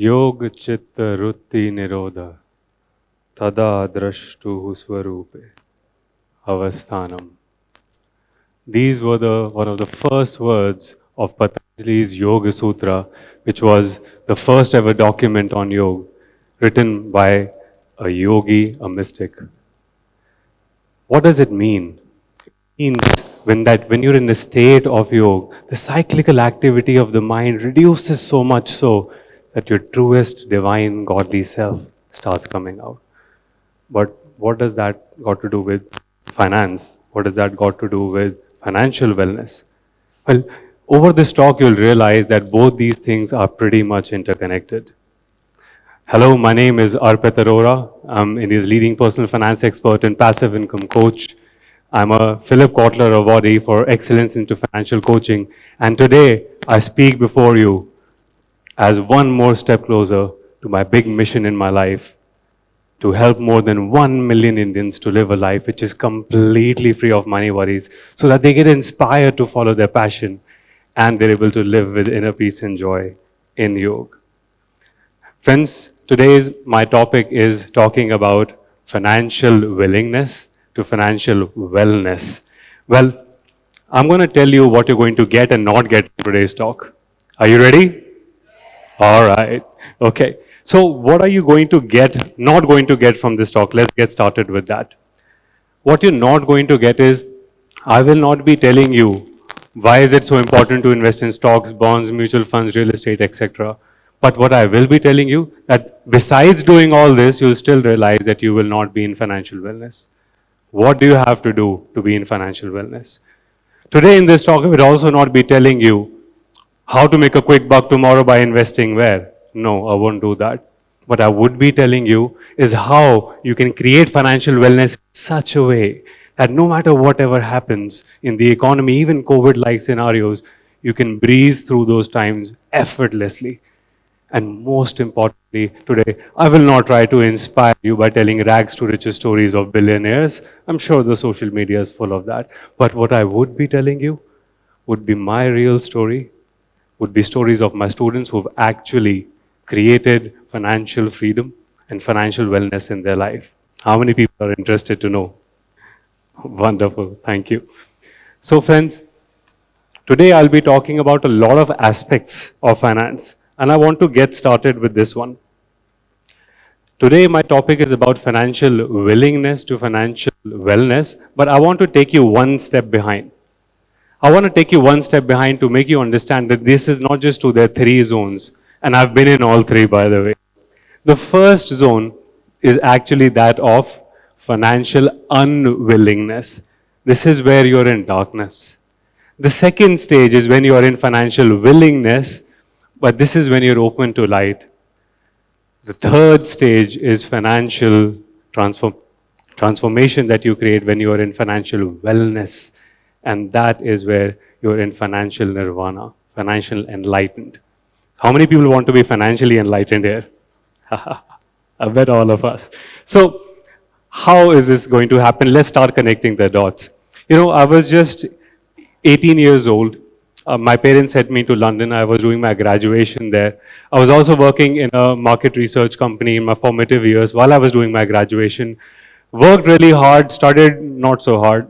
योग चित्त वृत्ति निरोध तदा drashtu swarupe avasthanam. These were one of the first words of Patanjali's Yoga Sutra, which was the first ever document on yoga, written by a yogi, a mystic. What does it mean? It means when you're in a state of yoga, the cyclical activity of the mind reduces so much so that your truest divine godly self starts coming out. But what does that got to do with finance? What does that got to do with financial wellness? Well, over this talk, you'll realize that both these things are pretty much interconnected. Hello, my name is Arpit Arora. I'm India's leading personal finance expert and passive income coach. I'm a Philip Kotler awardee for excellence into financial coaching. And today, I speak before you as one more step closer to my big mission in my life, to help more than 1 million Indians to live a life which is completely free of money worries, so that they get inspired to follow their passion and they're able to live with inner peace and joy in yoga. Friends, my topic is talking about financial willingness to financial wellness. Well, I'm going to tell you what you're going to get and not get in today's talk. Are you ready? All right. Okay. So what are you going to get, not going to get from this talk? Let's get started with that. What you're not going to get is, I will not be telling you why is it so important to invest in stocks, bonds, mutual funds, real estate, etc. But what I will be telling you, that besides doing all this, you'll still realize that you will not be in financial wellness. What do you have to do to be in financial wellness? Today in this talk, I will also not be telling you how to make a quick buck tomorrow by investing where. No, I won't do that. What I would be telling you is how you can create financial wellness in such a way that no matter whatever happens in the economy, even COVID-like scenarios, you can breeze through those times effortlessly. And most importantly, today, I will not try to inspire you by telling rags to riches stories of billionaires. I'm sure the social media is full of that. But what I would be telling you would be my real story, would be stories of my students who've actually created financial freedom and financial wellness in their life. How many people are interested to know? Wonderful, thank you. So friends, today I'll be talking about a lot of aspects of finance, and I want to get started with this one. Today my topic is about financial willingness to financial wellness, but I want to take you one step behind. I want to take you one step behind to make you understand that this is not just to their three zones, and I've been in all three, by the way. The first zone is actually that of financial unwillingness. This is where you're in darkness. The second stage is when you're in financial willingness, but this is when you're open to light. The third stage is financial transformation that you create when you are in financial wellness. And that is where you're in financial nirvana, financial enlightened. How many people want to be financially enlightened here? I bet all of us. So, how is this going to happen? Let's start connecting the dots. You know, I was just 18 years old. My parents sent me to London. I was doing my graduation there. I was also working in a market research company in my formative years while I was doing my graduation. Worked really hard, studied not so hard.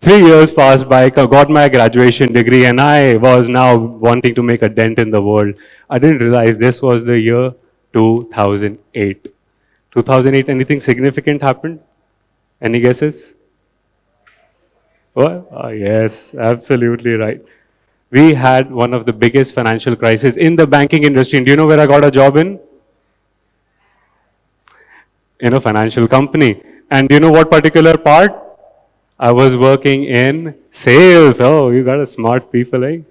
3 years passed by, got my graduation degree, and I was now wanting to make a dent in the world. I didn't realize this was the year 2008. 2008, anything significant happened? Any guesses? What? Yes, absolutely right. We had one of the biggest financial crises in the banking industry. And do you know where I got a job in? In a financial company. And do you know what particular part? I was working in sales. Oh, you got a smart people, eh?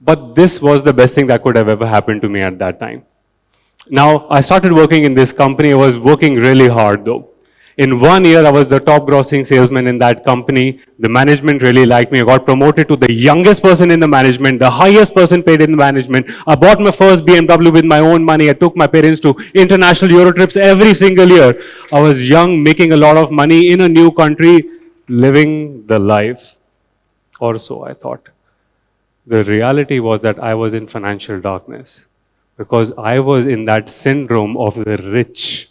But this was the best thing that could have ever happened to me at that time. Now, I started working in this company. I was working really hard though. In 1 year, I was the top grossing salesman in that company. The management really liked me. I got promoted to the youngest person in the management, the highest person paid in the management. I bought my first BMW with my own money. I took my parents to international Euro trips every single year. I was young, making a lot of money in a new country, living the life. Or so I thought. The reality was that I was in financial darkness. because I was in that syndrome of the rich,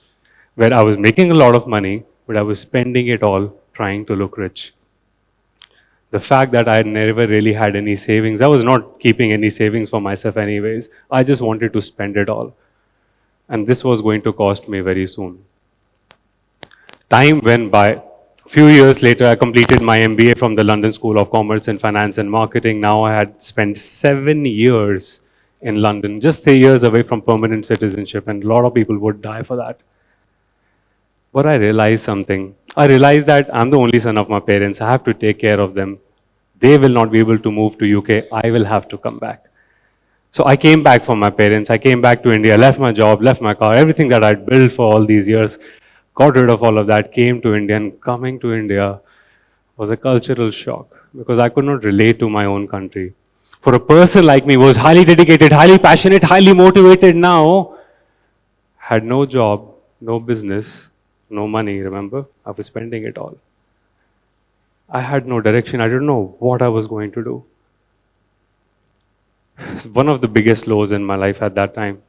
where I was making a lot of money, but I was spending it all trying to look rich. The fact that I had never really had any savings, I was not keeping any savings for myself, anyways. I just wanted to spend it all. And this was going to cost me very soon. Time went by. Few years later, I completed my MBA from the London School of Commerce in Finance and Marketing. Now I had spent 7 years in London, just 3 years away from permanent citizenship, and a lot of people would die for that. But I realized something. I realized that I'm the only son of my parents. I have to take care of them. They will not be able to move to UK. I will have to come back. So I came back from my parents. I came back to India, left my job, left my car, everything that I'd built for all these years, got rid of all of that, came to India, and coming to India was a cultural shock because I could not relate to my own country. For a person like me who was highly dedicated, highly passionate, highly motivated now, had no job, no business, no money, remember? I was spending it all. I had no direction. I didn't know what I was going to do. It's one of the biggest lows in my life at that time.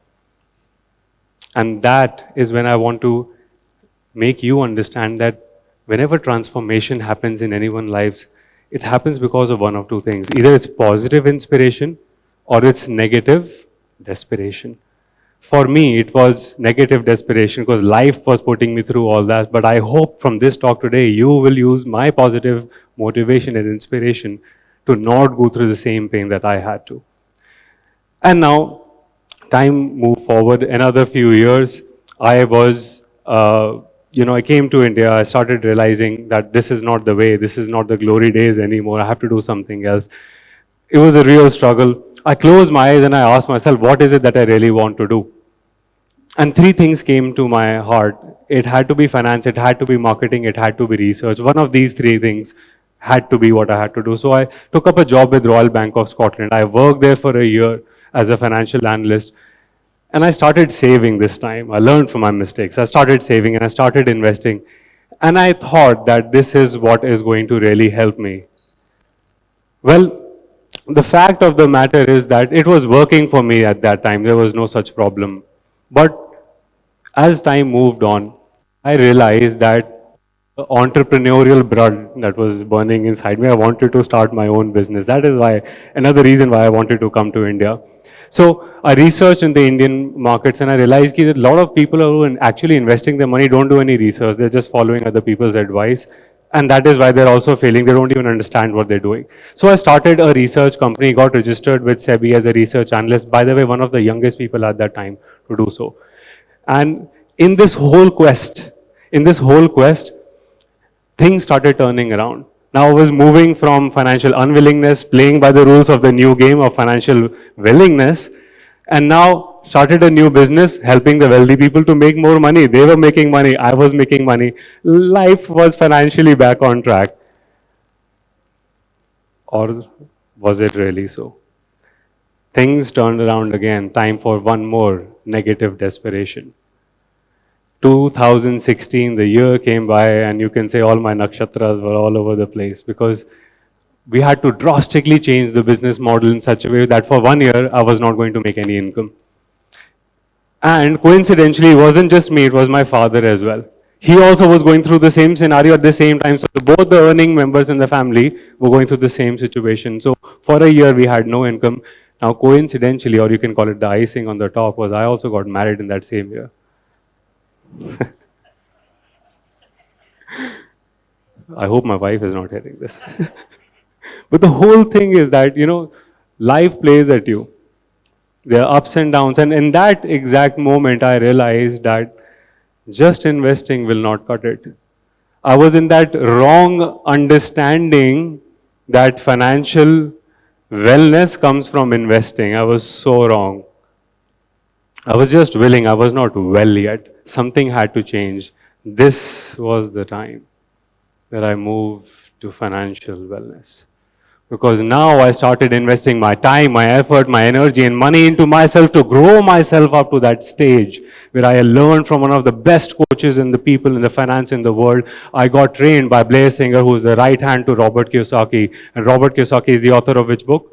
And that is when I want to make you understand that whenever transformation happens in anyone's lives, it happens because of one of two things. Either it's positive inspiration or it's negative desperation. For me, it was negative desperation because life was putting me through all that. But I hope from this talk today, you will use my positive motivation and inspiration to not go through the same pain that I had to. And now, time moved forward another few years. I was, I came to India. I started realizing that this is not the way. This is not the glory days anymore. I have to do something else. It was a real struggle. I closed my eyes and I asked myself, what is it that I really want to do? And three things came to my heart. It had to be finance, it had to be marketing, it had to be research. One of these three things had to be what I had to do. So I took up a job with Royal Bank of Scotland. I worked there for a year as a financial analyst. And I started saving this time. I learned from my mistakes. I started saving and I started investing. And I thought that this is what is going to really help me. Well, the fact of the matter is that it was working for me at that time. There was no such problem. But as time moved on, I realized that the entrepreneurial blood that was burning inside me, I wanted to start my own business. That is why, another reason why I wanted to come to India. So I researched in the Indian markets and I realized that a lot of people who are actually investing their money don't do any research. They're just following other people's advice. And that is why they're also failing. They don't even understand what they're doing. So I started a research company, got registered with SEBI as a research analyst. By the way, one of the youngest people at that time to do so. And in this whole quest, things started turning around. Now I was moving from financial unwillingness, playing by the rules of the new game of financial willingness, and now started a new business, helping the wealthy people to make more money. They were making money, I was making money. Life was financially back on track. Or was it really so? Things turned around again. Time for one more negative desperation. 2016, the year came by, and you can say all my nakshatras were all over the place because we had to drastically change the business model in such a way that for 1 year, I was not going to make any income. And coincidentally, it wasn't just me, it was my father as well. He also was going through the same scenario at the same time. So both the earning members in the family were going through the same situation. So for a year, we had no income. Now, coincidentally, or you can call it the icing on the top, was I also got married in that same year. I hope my wife is not hearing this. But the whole thing is that, life plays at you. There are ups and downs. And in that exact moment, I realized that just investing will not cut it. I was in that wrong understanding that financial wellness comes from investing. I was so wrong. I was just willing. I was not well yet. Something had to change. This was the time that I moved to financial wellness. Because now I started investing my time, my effort, my energy and money into myself to grow myself up to that stage where I learned from one of the best coaches and the people in the finance in the world. I got trained by Blair Singer, who is the right hand to Robert Kiyosaki. And Robert Kiyosaki is the author of which book?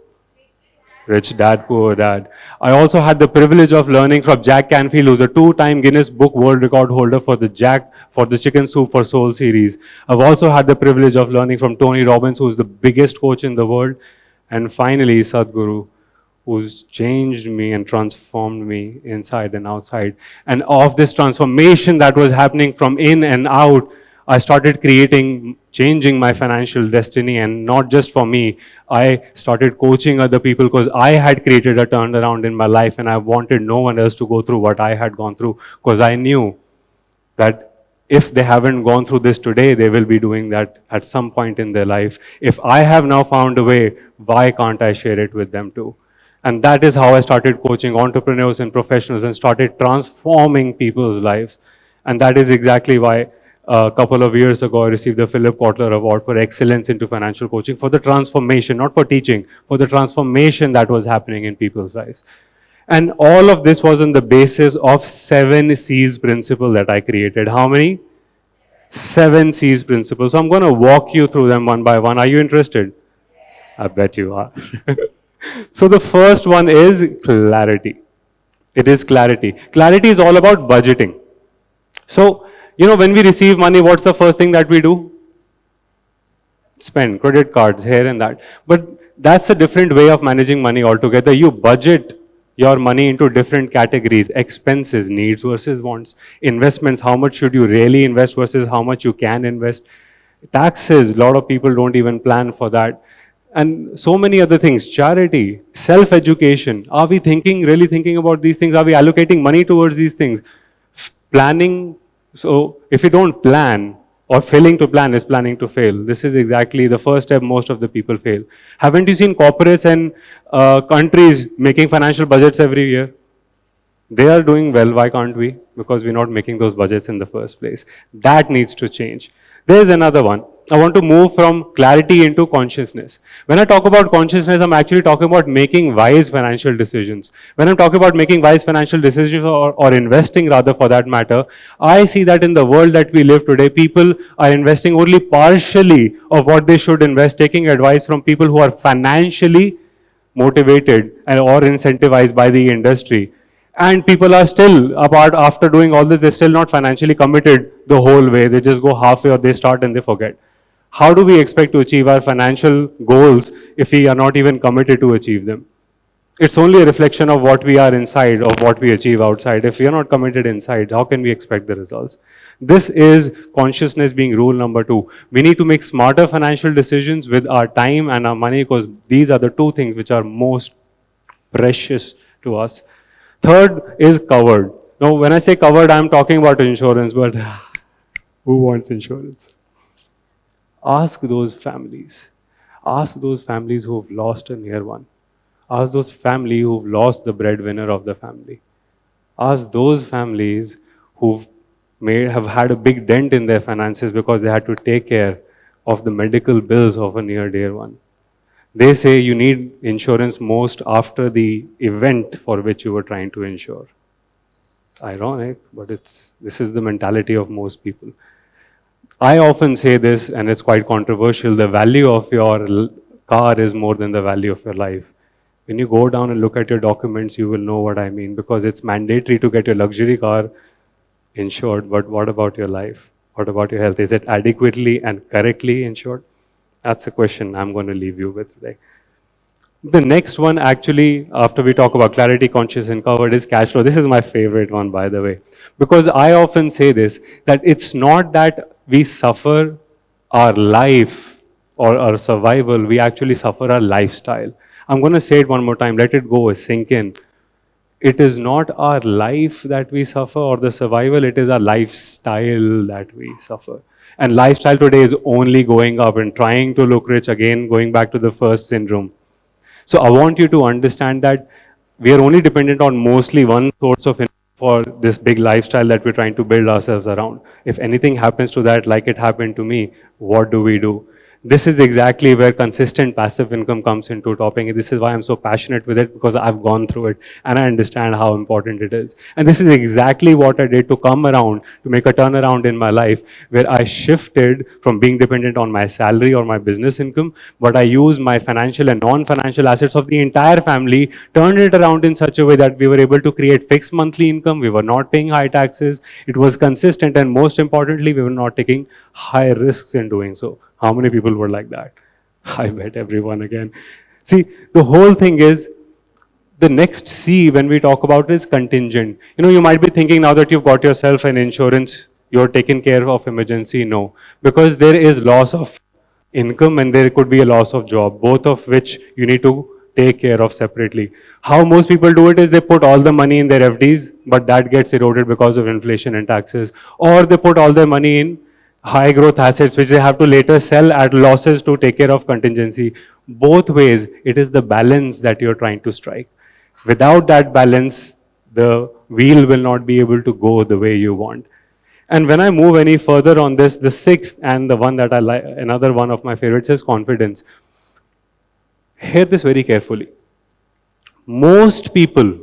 Rich Dad, Poor Dad. I also had the privilege of learning from Jack Canfield, who's a two-time Guinness Book World Record holder for the Chicken Soup for Soul series. I've also had the privilege of learning from Tony Robbins, who's the biggest coach in the world. And finally, Sadhguru, who's changed me and transformed me inside and outside. And of this transformation that was happening from in and out, I started changing my financial destiny, and not just for me. I started coaching other people because I had created a turnaround in my life, and I wanted no one else to go through what I had gone through, because I knew that if they haven't gone through this today, they will be doing that at some point in their life. If I have now found a way, why can't I share it with them too? And that is how I started coaching entrepreneurs and professionals and started transforming people's lives. And that is exactly why a couple of years ago I received the Philip Kotler Award for Excellence into Financial Coaching, for the transformation, not for teaching, for the transformation that was happening in people's lives. And all of this was on the basis of 7 C's principle that I created. How many? 7 C's principles. So I'm going to walk you through them one by one. Are you interested? I bet you are. So the first one is clarity. It is clarity. Clarity is all about budgeting. So, when we receive money, what's the first thing that we do? Spend credit cards here and that. But that's a different way of managing money altogether. You budget your money into different categories: expenses, needs versus wants; investments, how much should you really invest versus how much you can invest; taxes, a lot of people don't even plan for that; and so many other things: charity, self-education. Are we really thinking about these things? Are we allocating money towards these things? Planning. So if you don't plan, or failing to plan is planning to fail. This is exactly the first step most of the people fail. Haven't you seen corporates and countries making financial budgets every year? They are doing well. Why can't we? Because we're not making those budgets in the first place. That needs to change. There's another one. I want to move from clarity into consciousness. When I talk about consciousness, I'm actually talking about making wise financial decisions. When I'm talking about making wise financial decisions, or investing rather for that matter, I see that in the world that we live today, people are investing only partially of what they should invest, taking advice from people who are financially motivated or incentivized by the industry. And people are still, apart after doing all this, they're still not financially committed the whole way. They just go halfway, or they start and they forget. How do we expect to achieve our financial goals if we are not even committed to achieve them? It's only a reflection of what we are inside, of what we achieve outside. If we are not committed inside, how can we expect the results? This is consciousness being rule number 2. We need to make smarter financial decisions with our time and our money, because these are the 2 things which are most precious to us. Third is covered. Now, when I say covered, I'm talking about insurance, but who wants insurance? Ask those families. Ask those families who've lost a near one. Ask those families who've lost the breadwinner of the family. Ask those families who've have had a big dent in their finances because they had to take care of the medical bills of a near dear one. They say you need insurance most after the event for which you were trying to insure. Ironic, but this is the mentality of most people. I often say this, and it's quite controversial: the value of your car is more than the value of your life. When you go down and look at your documents, you will know what I mean, because it's mandatory to get your luxury car insured, but what about your life? What about your health? Is it adequately and correctly insured? That's a question I'm going to leave you with today. The next one, actually, after we talk about clarity, conscious, and covered, is cash flow. This is my favorite one, by the way, because I often say this, that it's not that we suffer our life or our survival, we actually suffer our lifestyle. I'm going to say it one more time, let it go, sink in. It is not our life that we suffer or the survival, it is our lifestyle that we suffer. And lifestyle today is only going up and trying to look rich, again, going back to the first syndrome. So I want you to understand that we are only dependent on mostly one source of income for this big lifestyle that we're trying to build ourselves around. If anything happens to that, like it happened to me, what do we do? This is exactly where consistent passive income comes into topping. This is why I'm so passionate with it, because I've gone through it and I understand how important it is. And this is exactly what I did to come around, to make a turnaround in my life, where I shifted from being dependent on my salary or my business income, but I used my financial and non-financial assets of the entire family, turned it around in such a way that we were able to create fixed monthly income. We were not paying high taxes. It was consistent, and most importantly, we were not taking high risks in doing so. How many people were like that? I bet everyone again. See, the whole thing is, the next C when we talk about is contingent. You might be thinking, now that you've got yourself an insurance, you're taken care of emergency. No, because there is loss of income and there could be a loss of job, both of which you need to take care of separately. How most people do it is they put all the money in their FDs, but that gets eroded because of inflation and taxes. Or they put all their money in high growth assets, which they have to later sell at losses to take care of contingency. Both ways, it is the balance that you're trying to strike. Without that balance, the wheel will not be able to go the way you want. And when I move any further on this, the sixth and the one that I like, another one of my favorites is confidence. Hear this very carefully. Most people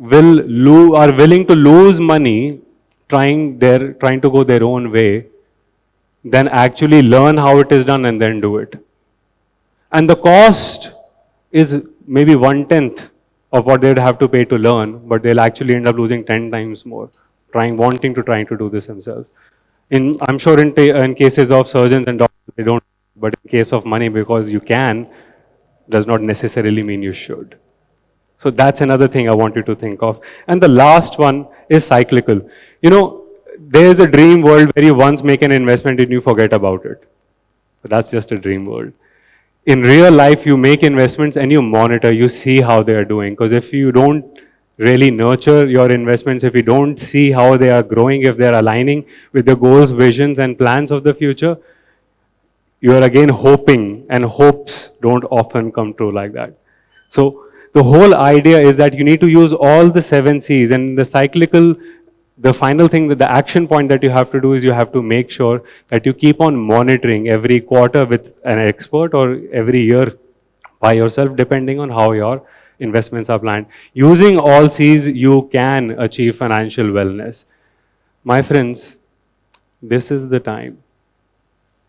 are willing to lose money trying to go their own way than actually learn how it is done and then do it. And the cost is maybe 1/10 of what they'd have to pay to learn, but they'll actually end up losing 10 times more, trying to do this themselves. I'm sure in cases of surgeons and doctors, they don't, but in case of money, because you can, does not necessarily mean you should. So that's another thing I want you to think of. And the last one is cyclical. There's a dream world where you once make an investment and you forget about it. But that's just a dream world. In real life, you make investments and you monitor, you see how they are doing. Because if you don't really nurture your investments, if you don't see how they are growing, if they are aligning with the goals, visions, and plans of the future, you are again hoping, and hopes don't often come true like that. So the whole idea is that you need to use all the 7 C's, and the cyclical, the final thing, that the action point that you have to do is you have to make sure that you keep on monitoring every quarter with an expert, or every year by yourself, depending on how your investments are planned. Using all C's, you can achieve financial wellness. My friends, this is the time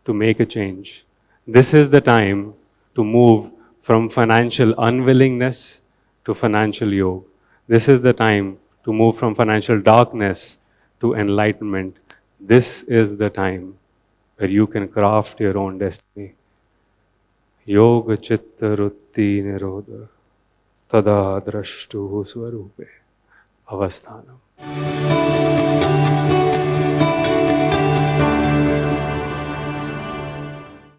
to make a change. This is the time to move from financial unwillingness to financial yoga. This is the time to move from financial darkness to enlightenment. This is the time where you can craft your own destiny. Yoga chitta rutti nirodha tada drashtu swarupe avasthanam.